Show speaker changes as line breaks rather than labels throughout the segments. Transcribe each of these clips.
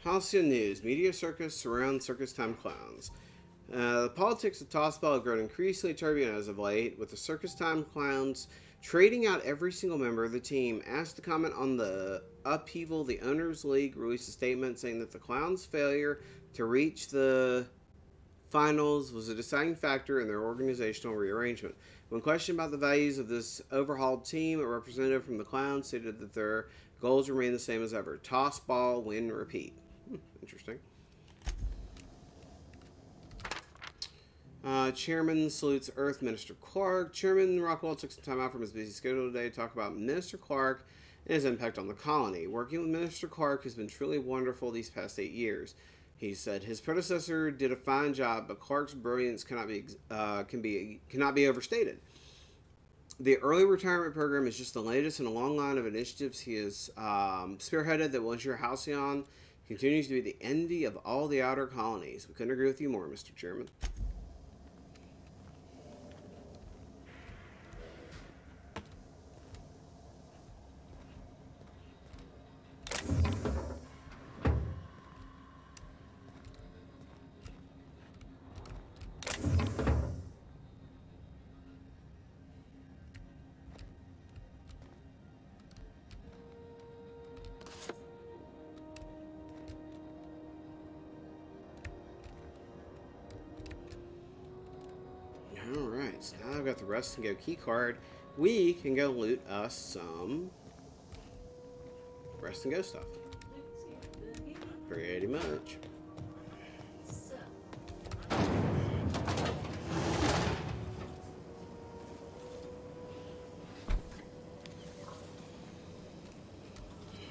Halcyon News. Media circus surrounds circus time clowns. The politics of Tossball have grown increasingly turbulent as of late, with the circus time clowns trading out every single member of the team. Asked to comment on the upheaval, the Owners League released a statement saying that the clowns' failure to reach the finals was a deciding factor in their organizational rearrangement. When questioned about the values of this overhauled team, a representative from the clowns stated that their goals remain the same as ever. Toss, ball, win, repeat. Interesting. Chairman salutes Earth Minister Clark. Chairman Rockwell took some time out from his busy schedule today to talk about Minister Clark and his impact on the colony. Working with Minister Clark has been truly wonderful these past 8 years. He said his predecessor did a fine job, but Clark's brilliance cannot be overstated. The early retirement program is just the latest in a long line of initiatives he has spearheaded that will ensure Halcyon continues to be the envy of all the outer colonies. We couldn't agree with you more, Mr. Chairman. Alright, so now I've got the Rest and Go key card. We can go loot us some Rest and Go stuff. Pretty much.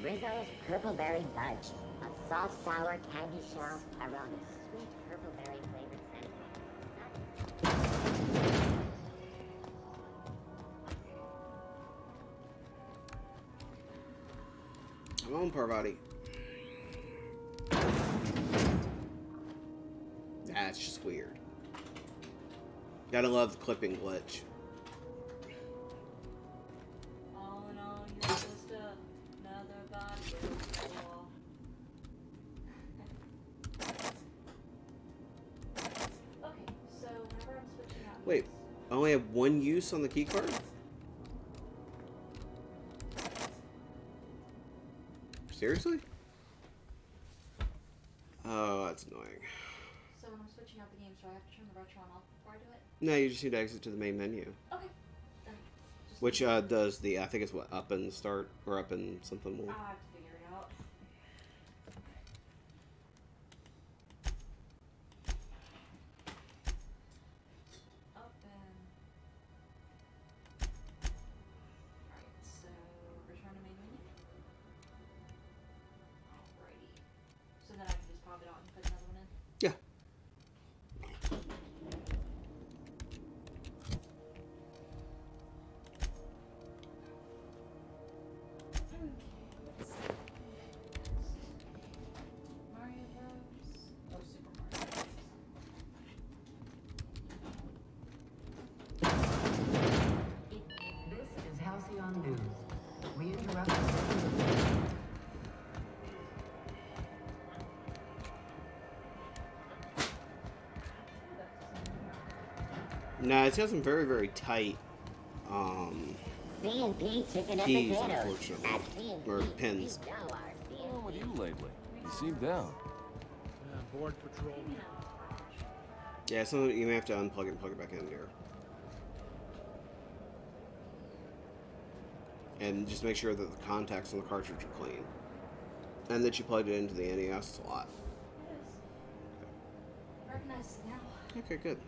Rizzo's Purple Berry Fudge, a soft, sour candy shell aroma, sweet purple berry flavored cinnamon.
Come on, poor body. That's just weird. Gotta love the clipping glitch.
All in all, you're just another body. Okay, so whenever I'm switching out.
Wait, I only have one use on the key card? Seriously? Oh, that's annoying.
So when I'm switching out the games, do I have to turn the retro on off before I do it?
No, you just need to exit to the main menu.
Okay. Then just
Which does the, I think it's what, up and start, or up and something more.
I'll have to figure it out. Up and... Alright, so return to main menu. Alrighty. So then I can just pop it out and put another one in?
Yeah.
Mario Bros. Oh, Super Mario.
This is Halcyon News. We interrupt.
No, it's got some very, very tight
C&P chicken and
keys,
potatoes.
unfortunately.
At C&P,
Or pins.
we know our
What's wrong with
C&P.
you lately? You seem down.
Board patrol.
Yeah, so you may have to unplug it and plug it back in here. And just make sure that the contacts on the cartridge are clean. And that you plugged it into the NES a lot.
Yes. Recognize it now.
Okay, good.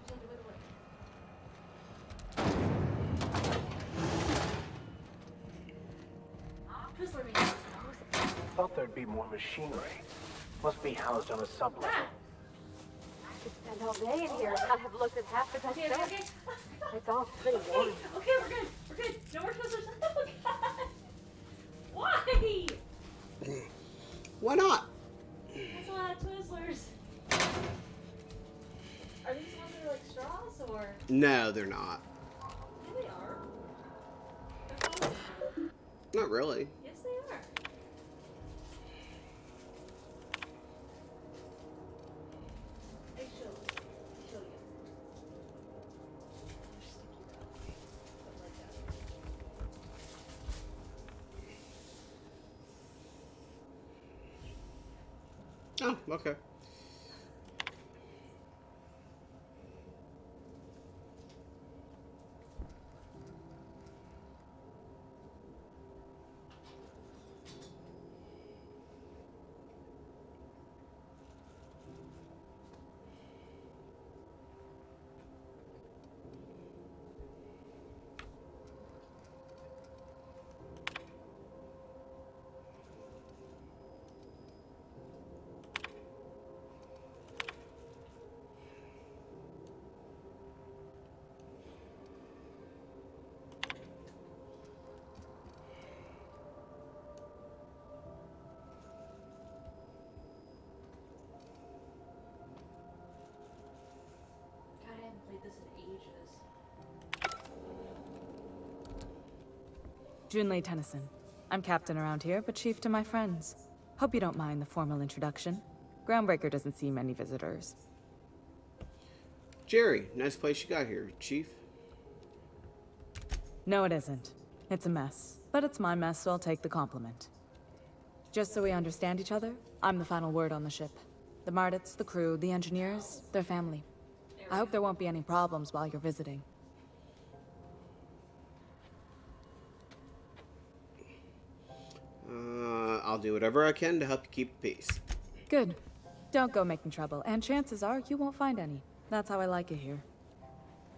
So do it away. Twizzler me.
Thought there'd be more machinery. Must be housed on a sublevel.
I could spend all day in here and not have looked at half the
Okay,
stuff.
okay.
It's all pretty
Okay,
warm.
okay, we're good. We're good. No more Twizzlers. Oh, God. Why?
Why not?
That's a lot of Twizzlers. Are these ones that are like straws or?
No, they're not.
Yeah, they are. They're called-
Not really.
Yes, they are.
Oh, okay.
God, I haven't played this in ages.
Junlei Tennyson. I'm captain around here, but chief to my friends. Hope you don't mind the formal introduction. Groundbreaker doesn't see many visitors.
Jerry, nice place you got here, Chief.
No, it isn't. It's a mess. But it's my mess, so I'll take the compliment. Just so we understand each other, I'm the final word on the ship. The Mardits, the crew, the engineers, their family. I hope there won't be any problems while you're visiting.
I'll do whatever I can to help you keep the peace.
Good. Don't go making trouble, and chances are you won't find any. That's how I like it here.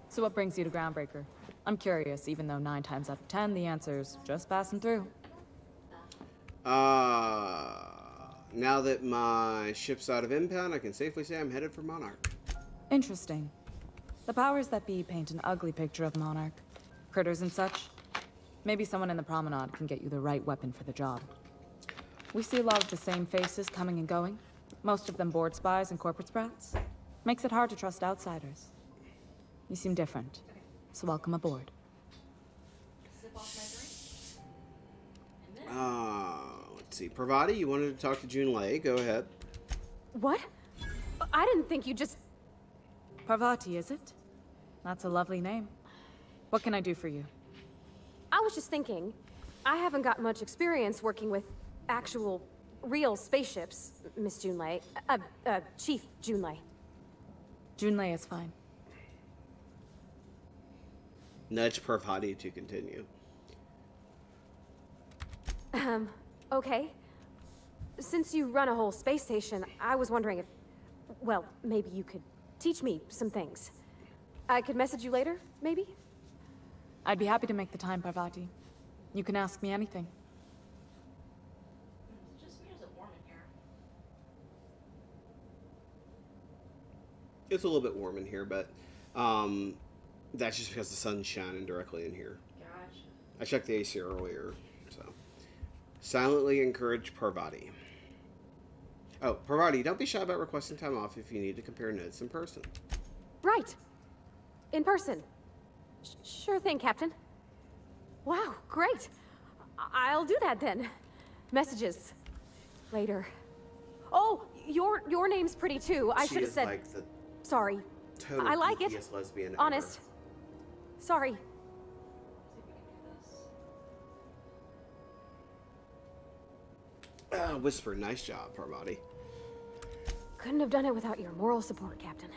So what brings you to Groundbreaker? I'm curious, even though 9 times out of 10 the answer's just passing through.
Now that my ship's out of impound, I can safely say I'm headed for Monarch.
Interesting. The powers that be paint an ugly picture of Monarch. Critters and such. Maybe someone in the promenade can get you the right weapon for the job. We see a lot of the same faces coming and going. Most of them board spies and corporate sprats. Makes it hard to trust outsiders. You seem different, so welcome aboard.
Sip off my drink. And then
Let's see. Pravati, you wanted to talk to Junlei. Go ahead.
What? I didn't think you just...
Parvati, is it? That's a lovely name. What can I do for you?
I was just thinking, I haven't got much experience working with actual, real spaceships, Miss Junlei. Chief Junlei.
Junlei is fine.
Nudge Pravati to continue.
Okay. Since you run a whole space station, I was wondering if, well, maybe you could teach me some things. I could message you later, maybe?
I'd be happy to make the time, Parvati. You can ask me anything.
it's just me or is it warm in here?
It's a little bit warm in here, but that's just because the sun's shining directly in here.
Gotcha.
I checked the AC earlier, so. Silently encourage Parvati. Oh, Parvati, don't be shy about requesting time off if you need to compare notes in person.
Right. In person. Sure thing, Captain. Wow, great. I'll do that then. Messages. Later. Oh, your name's pretty too. I
She
should have
is
said...
like the
Sorry.
total
I like it.
geekiest lesbian
Honest.
ever.
Sorry.
See if we can do this.
Whisper, nice job, Parvati.
Couldn't have done it without your moral support, Captain.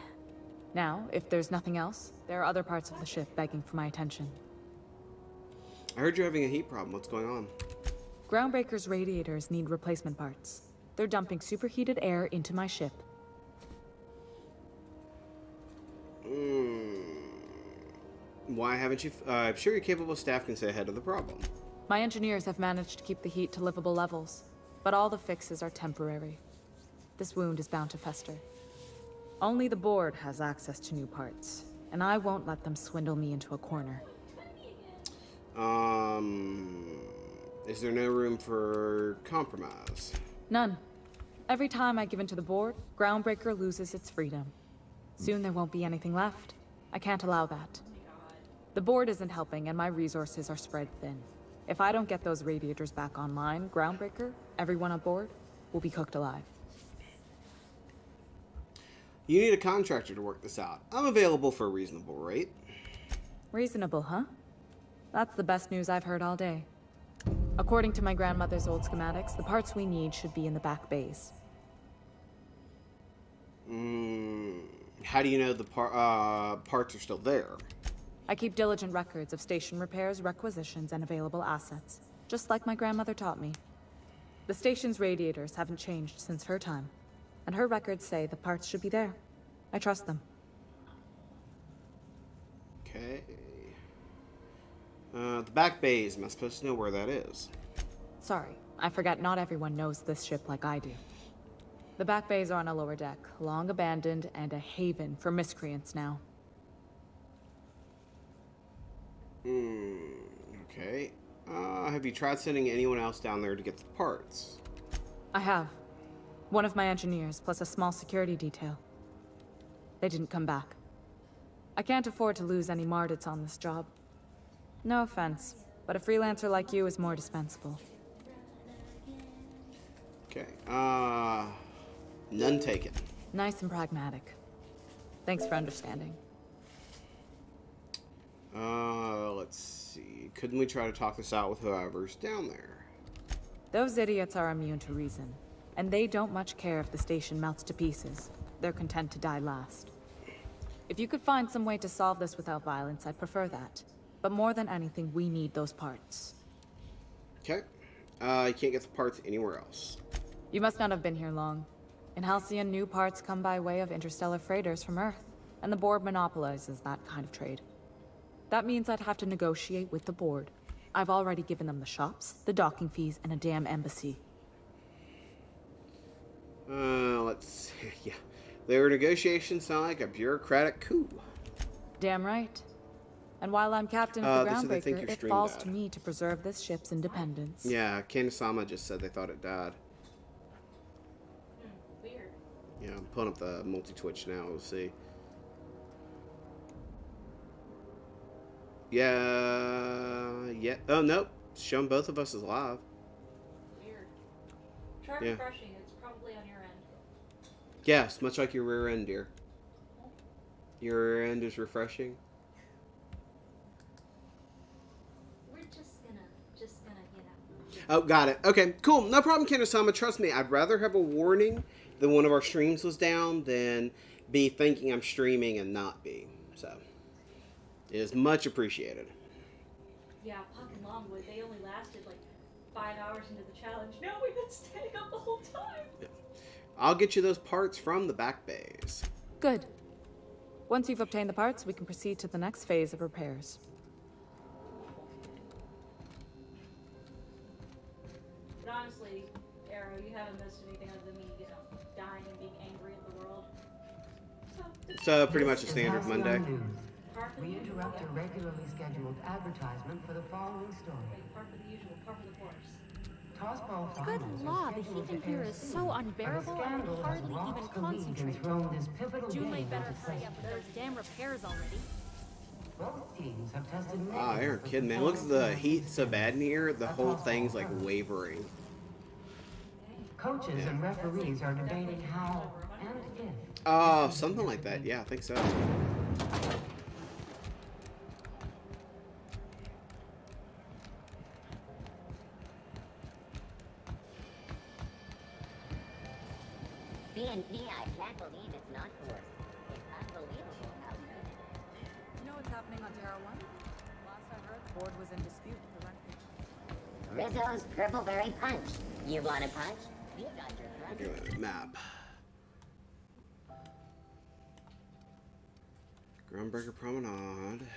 Now, if there's nothing else, there are other parts of the ship begging for my attention.
I heard you're having a heat problem. What's going on?
Groundbreaker's radiators need replacement parts. They're dumping superheated air into my ship.
Why haven't you... I'm sure your capable staff can stay ahead of the problem.
My engineers have managed to keep the heat to livable levels, but all the fixes are temporary. This wound is bound to fester. Only the board has access to new parts, and I won't let them swindle me into a corner.
Is there no room for compromise?
None. Every time I give in to the board, Groundbreaker loses its freedom. Soon there won't be anything left. I can't allow that. The board isn't helping, and my resources are spread thin. If I don't get those radiators back online, Groundbreaker, everyone on board, will be cooked alive.
You need a contractor to work this out. I'm available for a reasonable rate.
Reasonable, huh? That's the best news I've heard all day. According to my grandmother's old schematics, the parts we need should be in the back bays.
How do you know the parts are still there?
I keep diligent records of station repairs, requisitions, and available assets, just like my grandmother taught me. The station's radiators haven't changed since her time, and her records say the parts should be there. I trust them.
Okay. The back bays. Am I supposed to know where that is?
Sorry, I forget not everyone knows this ship like I do. The back bays are on a lower deck, long abandoned and a haven for miscreants now.
Okay. Have you tried sending anyone else down there to get the parts?
I have. One of my engineers, plus a small security detail. They didn't come back. I can't afford to lose any Mardits on this job. No offense, but a freelancer like you is more dispensable.
Okay. None taken.
Nice and pragmatic. Thanks for understanding.
Let's see. Couldn't we try to talk this out with whoever's down there?
Those idiots are immune to reason, and they don't much care if the station melts to pieces. They're content to die last. If you could find some way to solve this without violence, I'd prefer that. But more than anything, we need those parts.
Okay. You can't get the parts anywhere else.
You must not have been here long. In Halcyon, new parts come by way of interstellar freighters from Earth, and the board monopolizes that kind of trade. That means I'd have to negotiate with the board. I've already given them the shops, the docking fees, and a damn embassy.
Let's see. Yeah. Their negotiations sound like a bureaucratic coup.
Damn right. And while I'm captain of the
they think
Groundbreaker,
your
it
stream
falls
died.
to me to preserve this ship's independence.
Yeah, Kanisama just said they thought it died.
Weird.
Yeah, I'm pulling up the multi-twitch now. We'll see. Yeah. Oh, nope. It's showing both of us as live.
Weird. Try
Yeah.
refreshing. It's probably on your end.
Yes, much like your rear end, dear. Your rear end is refreshing.
We're just gonna, you know.
Oh, got it. Okay, cool. No problem, Kanisama. Trust me, I'd rather have a warning that one of our streams was down than be thinking I'm streaming and not be. So, it is much appreciated.
Yeah, Puck and Longwood, they only lasted like 5 hours into the challenge. No, we've been staying up the whole time.
Yeah. I'll get you those parts from the back bays.
Good. Once you've obtained the parts, we can proceed to the next phase of repairs.
But honestly, Arrow, you haven't missed anything other than me, you know, dying and being angry at the world.
So, pretty much a
This is
standard
Halcyon
Monday.
News.
Par for the
We
usual,
interrupt a regularly scheduled advertisement for the following story.
par for the usual, par for the course.
Tossball
Good
finals are
law, the
scheduled
heat in
to
here
air
is
soon,
so
but a
unbearable I
scandal
can
has
hardly
rocked
even
the league and
concentrate.
thrown this pivotal
June
game
better
into
hurry up with
question.
those damn repairs already.
Both teams have tested
Ah,
negative
you're
for
kidding, man. Look at the
performance
heat so bad in here. The whole
Tossball
thing's like
first.
wavering.
Coaches and referees are debating how and if.
Oh, something like that. Yeah, I think so.
C&D, I can't believe it's not forced. It's unbelievable how good it is.
You know what's happening on Terra 1? Last I heard, the board was in dispute with the rent.
Rizzo's Purpleberry Punch. You want a punch? We got your front.
Look at that map. Groundbreaker Promenade.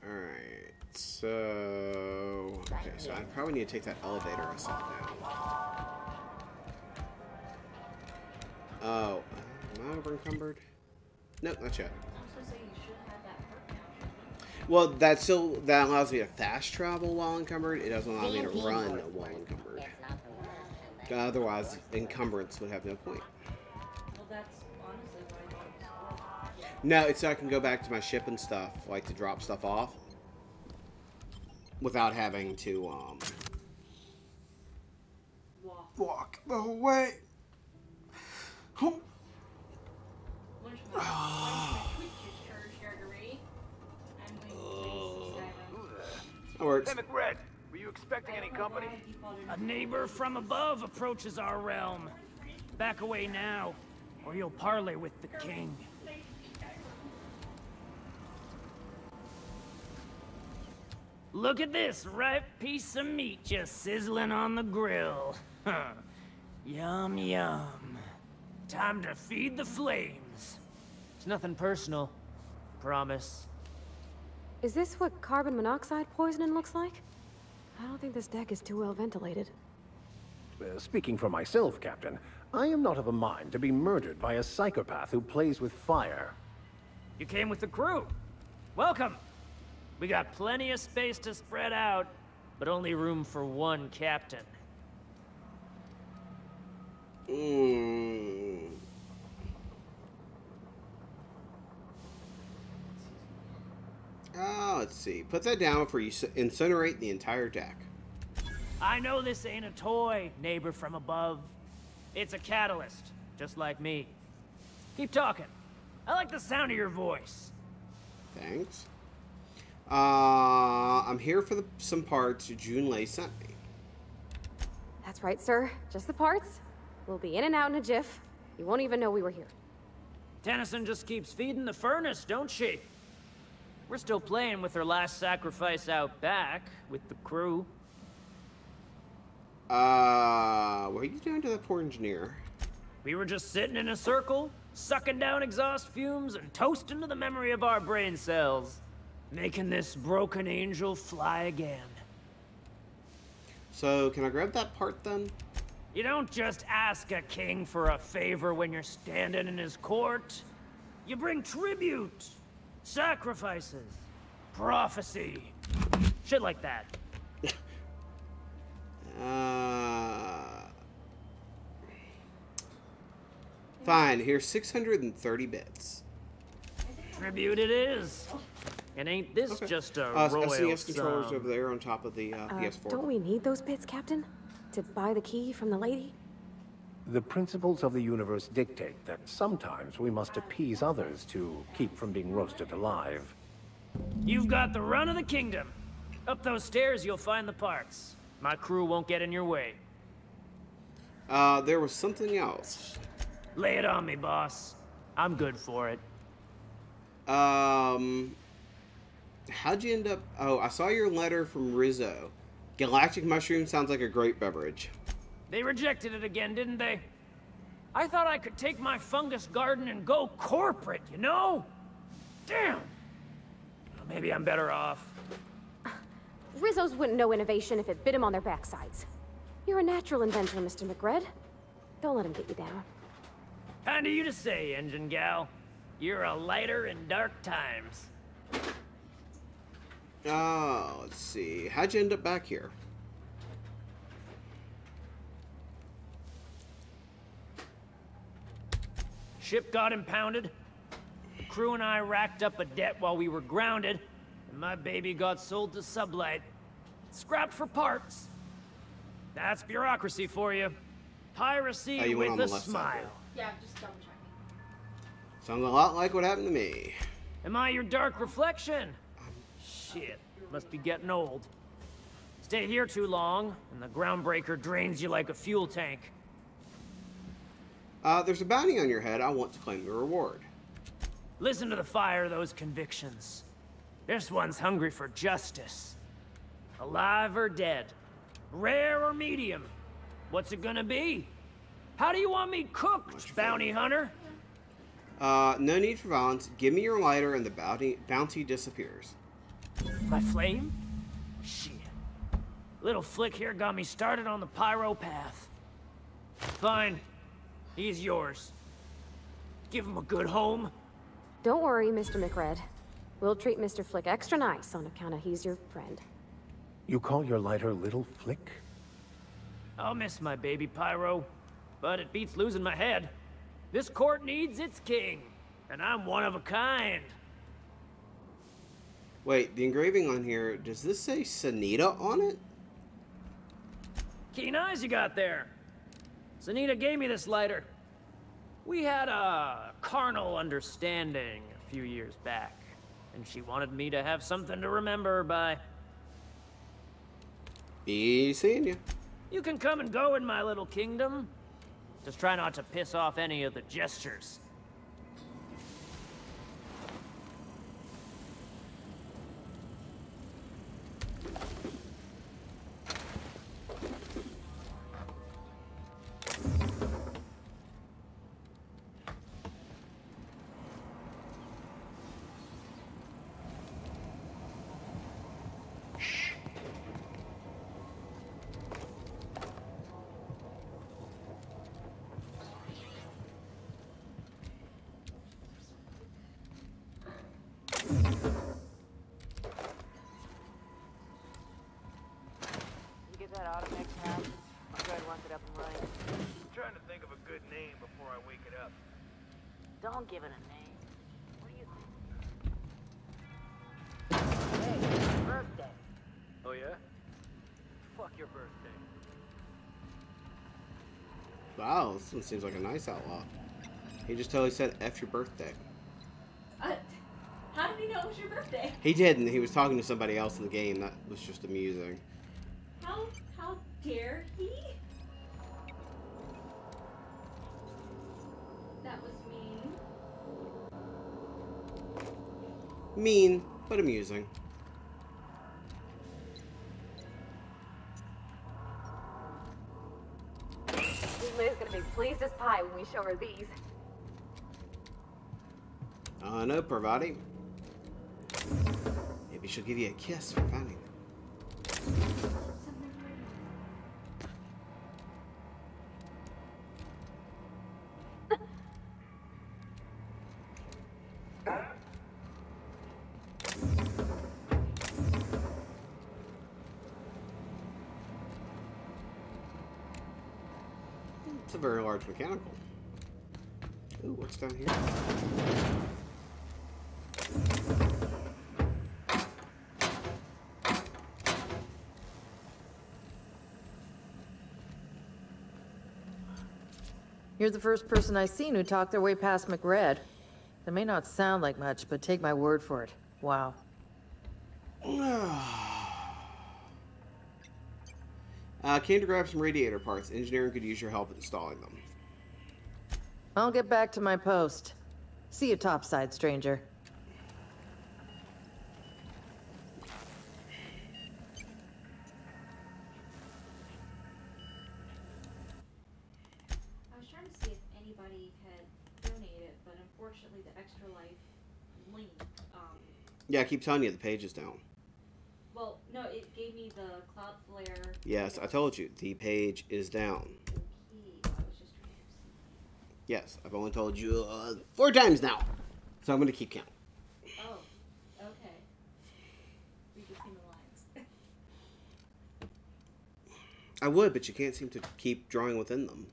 Alright, so... Okay, so I probably need to take that elevator I saw down. Oh, am I over encumbered? Nope, not yet.
I was gonna say you should have that perk now, shouldn't
Well, that allows me to fast travel while encumbered. It doesn't allow me to run while encumbered.
It's not the worst.
Otherwise, encumbrance would have no point.
you? Well, that's honestly why I thought it was worth.
No, it's so I can go back to my ship and stuff, like to drop stuff off, without having to walk the whole way. Oh.
When's my Twitch is charged, Gregory? I'm going to
That works.
Hey, McRed, were you expecting any company?
A neighbor from above approaches our realm. Back away now.
or you'll parley with the king. Look at this ripe piece of meat just sizzling on the grill. Huh. Yum, yum. Time to feed the flames. It's nothing personal. Promise.
Is this what carbon monoxide poisoning looks like? I don't think this deck is too well ventilated.
Speaking for myself, Captain, I am not of a mind to be murdered by a psychopath who plays with fire.
You came with the crew. Welcome. We got plenty of space to spread out, but only room for one captain.
Let's see. Put that down before you incinerate the entire deck.
I know this ain't a toy, neighbor from above. It's a catalyst, just like me. Keep talking. I like the sound of your voice.
Thanks. I'm here for some parts Junlei sent me.
That's right, sir. Just the parts. We'll be in and out in a jiff. You won't even know we were here.
Tennyson just keeps feeding the furnace, don't she? We're still playing with her last sacrifice out back, with the crew.
What are you doing to that poor engineer?
We were just sitting in a circle, sucking down exhaust fumes and toasting to the memory of our brain cells. Making this broken angel fly again.
So, can I grab that part then?
You don't just ask a king for a favor when you're standing in his court. You bring tribute, sacrifices, prophecy, shit like that.
Fine, here's 630 bits.
Tribute it is. And ain't this just a royal
SNES controllers
song?
over there on top of the PS4.
Don't we need those bits, Captain? To buy the key from the lady?
The principles of the universe dictate that sometimes we must appease others to keep from being roasted alive.
You've got the run of the kingdom. Up those stairs, you'll find the parts. My crew won't get in your way.
There was something else.
Lay it on me, boss. I'm good for it.
How'd you end up... Oh, I saw your letter from Rizzo. Galactic mushroom sounds like a great beverage.
They rejected it again, didn't they? I thought I could take my fungus garden and go corporate, you know? Damn! Maybe I'm better off.
Rizzo's wouldn't know innovation if it bit him on their backsides. You're a natural inventor, Mr. McRed. Don't let him get you down.
Kind of you to say, engine gal. You're a lighter in dark times.
Let's see. How'd you end up back here?
Ship got impounded. The crew and I racked up a debt while we were grounded, and my baby got sold to Sublight. Scrapped for parts. That's bureaucracy for you. Piracy
you went
with
on
a
the left side
smile.
there.
Yeah, just double checking.
Sounds a lot like what happened to me.
Am I your dark reflection? Shit, must be getting old. Stay here too long, and the groundbreaker drains you like a fuel tank.
There's a bounty on your head. I want to claim the reward.
Listen to the fire of those convictions. This one's hungry for justice. Alive or dead? Rare or medium? What's it gonna be? How do you want me cooked, bounty hunter?
No need for violence. Give me your lighter and the bounty disappears.
My flame? Shit. Little flick here got me started on the pyro path. Fine. He's yours. Give him a good home.
Don't worry, Mr. McRed. We'll treat Mr. Flick extra nice on account of he's your friend.
You call your lighter Little Flick?
I'll miss my baby pyro, but it beats losing my head. This court needs its king, and I'm one of a kind.
Wait, the engraving on here, does this say Sanita on it?
Keen eyes you got there. Sanita gave me this lighter. We had a carnal understanding a few years back, and she wanted me to have something to remember her by.
Be seeing you.
You can come and go in my little kingdom. Just try not to piss off any of the gestures.
Don't give it a name. What do you think? Hey, it's your birthday.
Oh yeah? Fuck your birthday.
Wow, this one seems like a nice outlaw. He just totally said F your birthday.
How did he know it was your birthday?
He didn't. He was talking to somebody else in the game. That was just amusing.
How dare he? That was mean.
Mean, but amusing.
Liz gonna be pleased as pie when we show her these.
No, Parvati. Maybe she'll give you a kiss for finding them. It's a very large mechanical. Ooh, what's down here?
You're the first person I've seen who talked their way past McRed. That may not sound like much, but take my word for it. Wow.
Came to grab some radiator parts. Engineering could use your help installing them.
I'll get back to my post. See you topside, stranger.
I was trying to see if anybody had donated, but unfortunately the Extra Life link,
Yeah, I keep telling you the page is down.
well, no, it gave me the Cloudflare.
Yes, I told you the page is down.
Okay, I was just trying to see.
Yes, I've only told you 4 times now, so I'm going to keep count.
Oh, okay. Read between the lines.
I would, but you can't seem to keep drawing within them.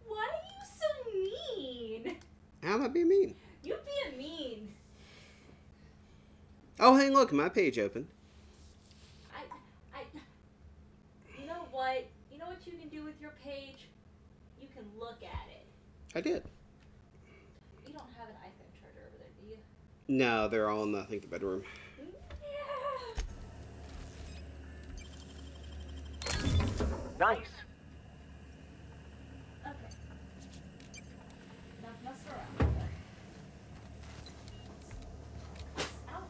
Why are you so mean?
How am I being mean?
You being mean.
Oh, hey, look, my page opened.
You know what? You know what you can do with your page? You can look at it.
I did.
You don't have an iPhone charger over there, do you?
No, they're all in, I think, the bedroom.
Nice.
Okay. Enough mess around. It's out.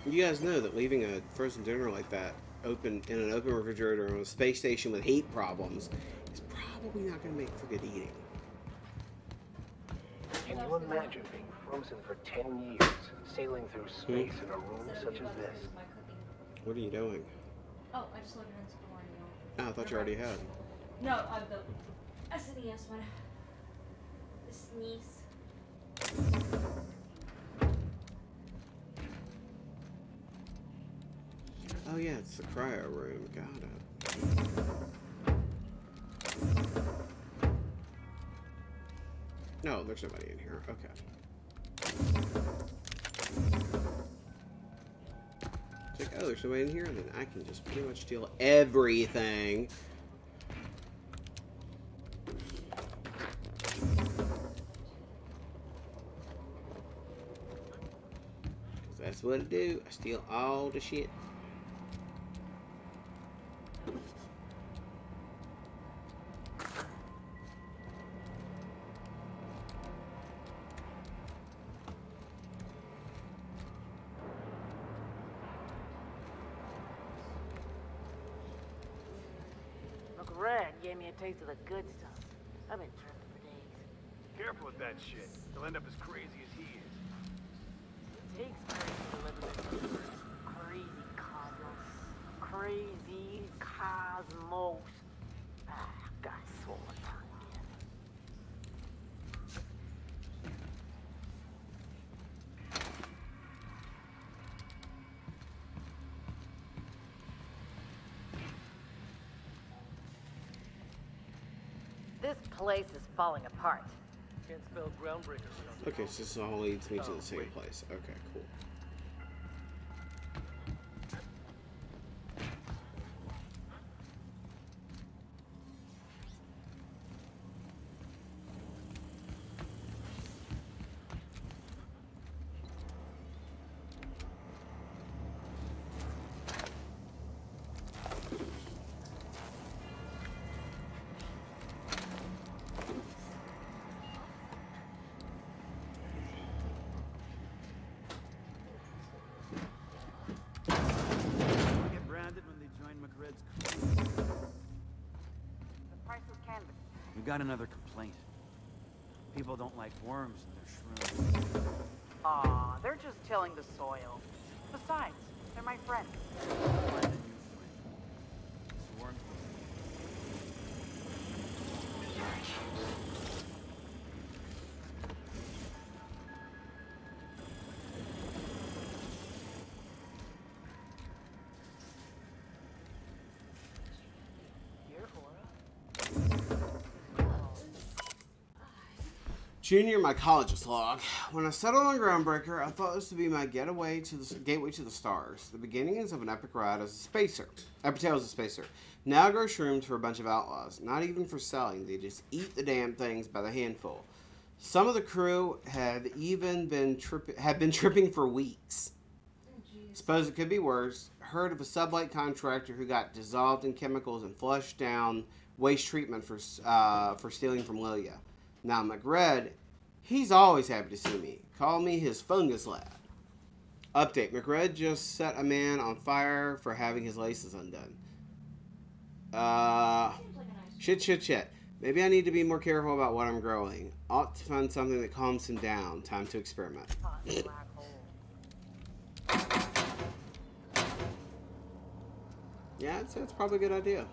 You guys know that leaving a frozen dinner like that open in an open refrigerator on a space station with heat problems is probably not going to make for good eating.
Can you imagine being frozen for 10 years, sailing through space in a room such as this?
What are you doing?
Oh, I just loaded in some more,
Oh, I thought you already had.
No, the SNES one. The sneeze.
Oh yeah, it's the cryo room. Got it. No, there's nobody in here. Okay. It's like, oh, there's nobody in here, then I can just pretty much steal everything. That's what I do. I steal all the shit.
McRed gave me a taste of the good stuff. I've been tripping for days.
Careful with that shit. You'll end up as crazy as he is.
It takes crazy to live in this crazy cosmos. Crazy cosmos. Got swollen tongue again.
This place is falling apart.
Can't spell groundbreaker.
Okay, so this all leads me to the same place. Okay, cool.
Get branded when they join McRed's crew.
The price was canvas.
We got another complaint. People don't like worms in their shrooms.
Aw, they're just tilling the soil. Besides, they're my friends.
Find a new friend. This worm
Junior mycologist log. When I settled on Groundbreaker, I thought this would be my gateway to the stars. The beginnings of an epic ride as a spacer. Epic tale as a spacer. Now I grow shrooms for a bunch of outlaws. Not even for selling. They just eat the damn things by the handful. Some of the crew had even been tripping for weeks. Suppose it could be worse. Heard of a sublight contractor who got dissolved in chemicals and flushed down waste treatment for stealing from Lilia. Now McRed, he's always happy to see me. Call me his fungus lad. Update, McRed just set a man on fire for having his laces undone. Shit. Maybe I need to be more careful about what I'm growing. Ought to find something that calms him down. Time to experiment. Yeah, I'd say it's probably a good idea.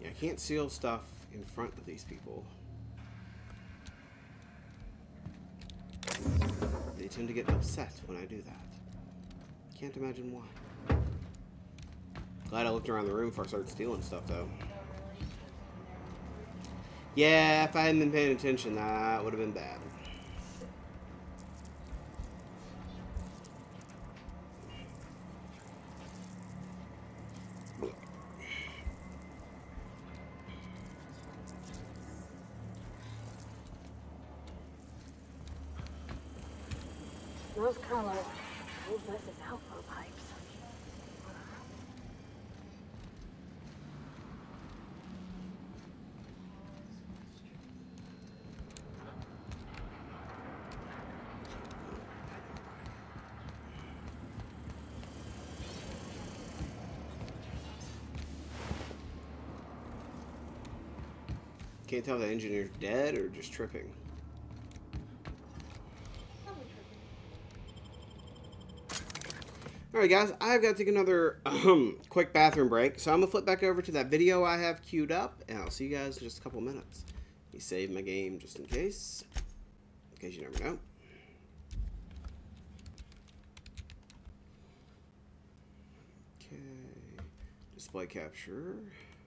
Yeah, I can't seal stuff in front of these people. They tend to get upset when I do that. Can't imagine why. Glad I looked around the room before I started stealing stuff, though. Yeah, if I hadn't been paying attention, that would have been bad.
Those kind of old versus outflow pipes.
Can't tell if the engineer's dead or just tripping. Alright guys, I've got to take another quick bathroom break, so I'm going to flip back over to that video I have queued up, and I'll see you guys in just a couple minutes. Let me save my game just in case you never know. Okay, display capture.